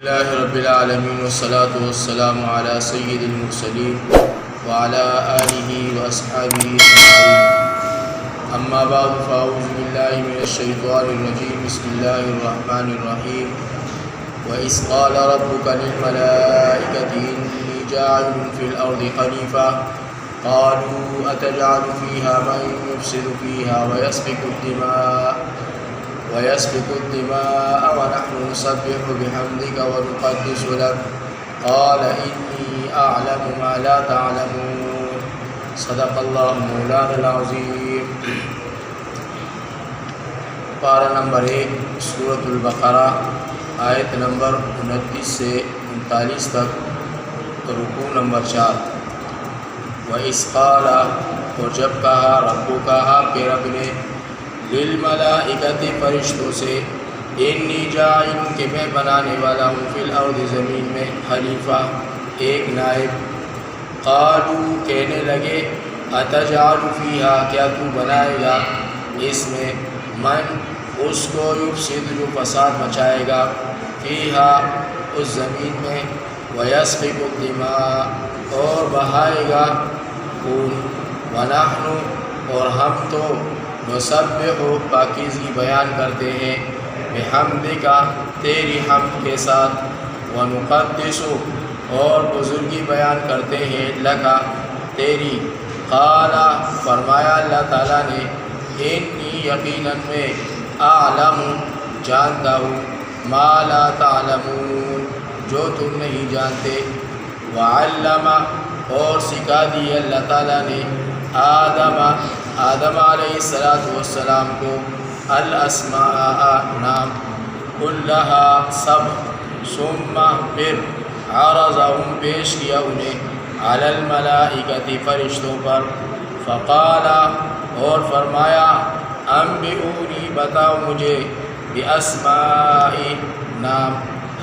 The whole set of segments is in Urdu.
اللہ رب العالمین والصلاة والسلام علی سید المرسلین وعلی آلہ واصحابہ اجمعین اما بعد فاعوذ باللہ من الشیطان الرجیم بسم اللہ الرحمن الرحیم وَإِذْ قَالَ رَبُّكَ لِلْمَلَائِكَةِ إِنِّي جَاعِلٌ فِي الْأَرْضِ خَلِيفَةً قَالُوا أَتَجْعَلُ فِيهَا مَن يُفْسِدُ فِيهَا وَيَسْفِكُ الدِّمَاءَ وَنَحْنُ نُسَبِّحُ بِحَمْدِكَ وَنُقَدِّسُ لَكَ قَالَ إِنِّي أَعْلَمُ مَا لَا تَعْلَمُونَ صدق اللہ مولانا العظیم۔ پارہ نمبر 1 سورۃ البقرہ، آیت نمبر 29 سے 39 تک، رکوع نمبر 4۔ وَإِذْ قَالَ، اور جب کہا، ربک، آپ کے رب نے، للملائکۃ، فرشتوں سے، انی جاعل، کہ میں بنانے والا ہوں، فی الارض، زمین میں، خلیفہ، ایک نائب۔ قالوا، کہنے لگے، اتجعل فیہا، کیا تو بنائے گا اس میں، من، اس کو، یفسد، جو فساد مچائے گا، فیہا، اس زمین میں، ویسفک الدماء، اور بہائے گا خون، ونحن، اور ہم تو، نسبح، پاکیزگی بیان کرتے ہیں، بحمدک، تیری حمد کے ساتھ، ونقدس، اور بزرگی بیان کرتے ہیں، لکا، تیری۔ قال، فرمایا اللہ تعالیٰ نے، انی، یقیناً میں، اعلم، جانتا ہوں، ما لا تعلمون، جو تم نہیں جانتے۔ وعلم، اور سکھا دی اللہ تعالیٰ نے، آدم علیہ السلام کو، الاسماء، نام، کلہا، سب، ثم، پھر، عرضہم، پیش کیا انہیں، علی الملائکۃ، فرشتوں پر، فقال، اور فرمایا، انبئونی، بتاؤ مجھے، باسماء، نام،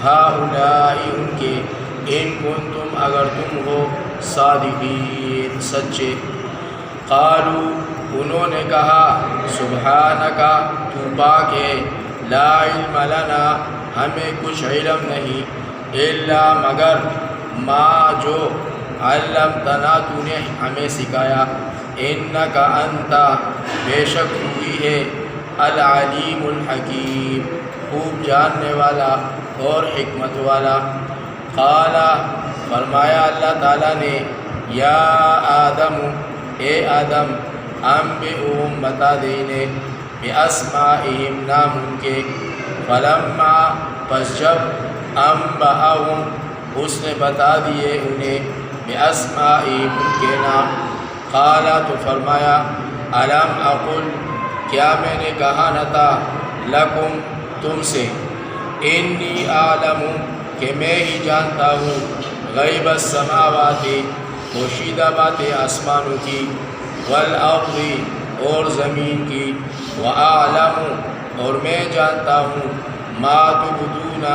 ہؤلاء، ان کے، ان کنتم، اگر تم ہو، صادقین، سچے۔ قالوا، انہوں نے کہا، سبحانک، تو پاک ہے، لا علم لنا، ہمیں کچھ علم نہیں، الا، مگر، ما، جو، علمتنا، تو نے ہمیں سکھایا، انک، انت، بے شک تو ہی ہے، العلیم الحکیم، خوب جاننے والا اور حکمت والا۔ قال، فرمایا اللہ تعالیٰ نے، یا آدم، اے آدم، انبئہم، بتا دے انہیں، باسمائہم، نام ان کے۔ فلما، پس جب، انبأہم، اس نے بتا دیے انہیں، باسمائہم، ان کے نام۔ قال، تو فرمایا، الم اقل، کیا میں نے کہا نہ تھا، لکم، تم سے، انی اعلم، کہ میں ہی جانتا ہوں، غیب السماوات، پوشیدہ باتیں آسمانوں کی، والارض، اور زمین کی، واعلم، اور میں جانتا ہوں، ما تبدون،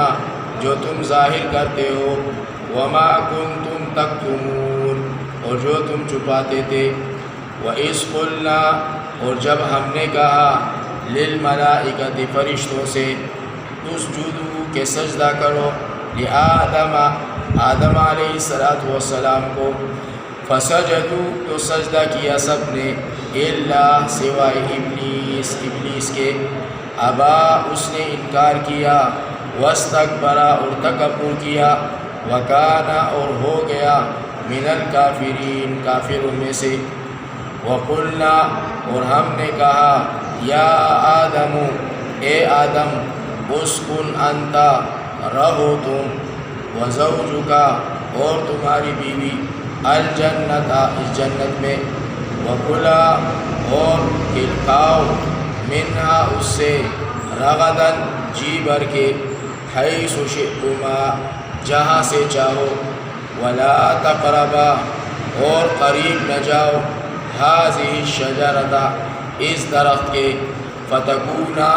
جو تم ظاہر کرتے ہو، وما کنتم تکتمون، اور جو تم چھپاتے تھے۔ وَإِذْ قُلْنَا، اور جب ہم نے کہا، للملائکۃ، فرشتوں سے، اسجدوا، کہ سجدہ کرو، لآدم، آدم علیہ السلام کو، فسجدوا، تو سجدہ کیا سب نے، الا، سوائے ابلیس، ابلیس کے، ابا، اس نے انکار کیا، واستکبر، اور تکبر کیا، وکان، اور ہو گیا، من الکافرین، کافروں میں سے۔ وقلنا، اور ہم نے کہا، یا آدم، اے آدم، اسکن انت، رہو تم، وزوجک، اور تمہاری بیوی، الجنت، اس جنت میں، وکلا، اور کھاؤ، منہا، اس سے، رغدن، جی بھر کے، حیث شئتما، جہاں سے چاہو، ولا تقربا، اور قریب نہ جاؤ، ہذہ الشجرۃ، اس درخت کے، فتکونا،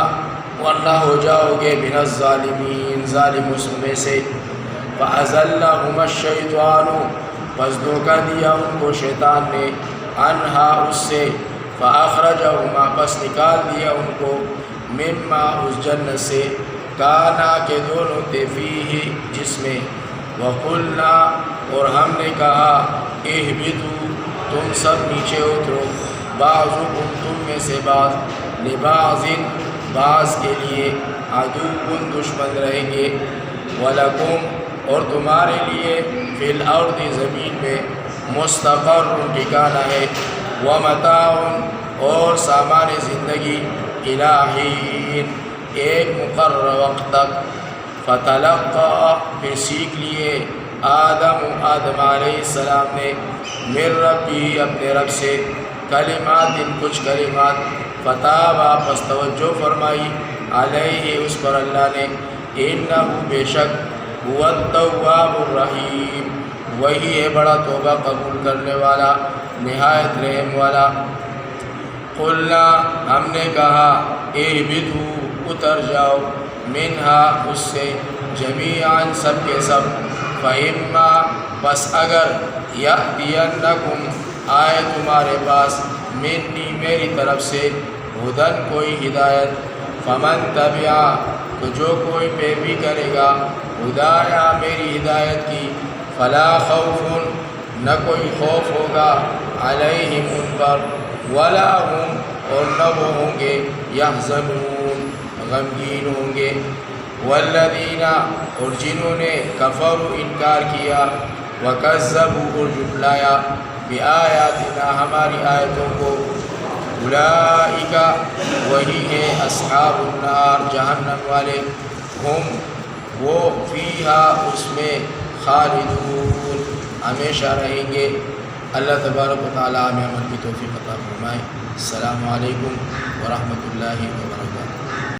ورنہ ہو جاؤ گے، من الظالمین، ظالموں میں سے۔ فأزلہما الشیطان، پس دھوکہ دیا ان کو شیطان نے، عنہا، اس سے، فأخرجہما، پس نکال دیا ان کو، مما، اس جنت سے، کانا کے دونوں تھے فیہ جس میں، وقلنا اور ہم نے کہا اہبطوا تم سب نیچے اترو، بعضکم تم میں سے بعض، لبعض بعض کے لیے، عدو دشمن رہیں گے، ولکم اور تمہارے لیے، فی الارض زمین میں، مستقر ٹھکانہ ہے، ومتاع اور سامان زندگی، الی حین ایک مقرر وقت تک، فتلقى پھر سیکھ لیے آدم علیہ السلام نے، من ربی اپنے رب سے، کلمات کچھ کلمات، فتاب پس توجہ فرمائی، علیہ اس پر اللہ نے، انہ بے شک، هو التواب الرحیم وہی ہے بڑا توبہ قبول کرنے والا نہایت رحم والا۔ قلنا ہم نے کہا اہبطوا اتر جاؤ، منہا اس سے، جمیعاً سب کے سب، فإما پس اگر، یأتینکم آئے تمہارے پاس، منی میری طرف سے، ہدن کوئی ہدایت، فمن تبع تو جو کوئی پیروی کرے گا، ہدایا میری ہدایت کی، فلا خوف نہ کوئی خوف ہوگا، علیہم ان پر، ولا ہم اور نہ وہ ہوں گے، یحزنون غمگین ہوں گے، والذین اور جنہوں نے، کفروا انکار کیا، وکذبوا اور جھٹلایا، بآیاتنا ہماری آیتوں کو، اولئک وہی ہے، اصحاب النار جہنم والے، ہم وہ، فیہا اس میں، خالدون ہمیشہ رہیں گے۔ اللہ تبارک و تعالی ہمیں عمل کی توفیق عطا فرمائے۔ السلام علیکم ورحمۃ اللہ وبرکاتہ۔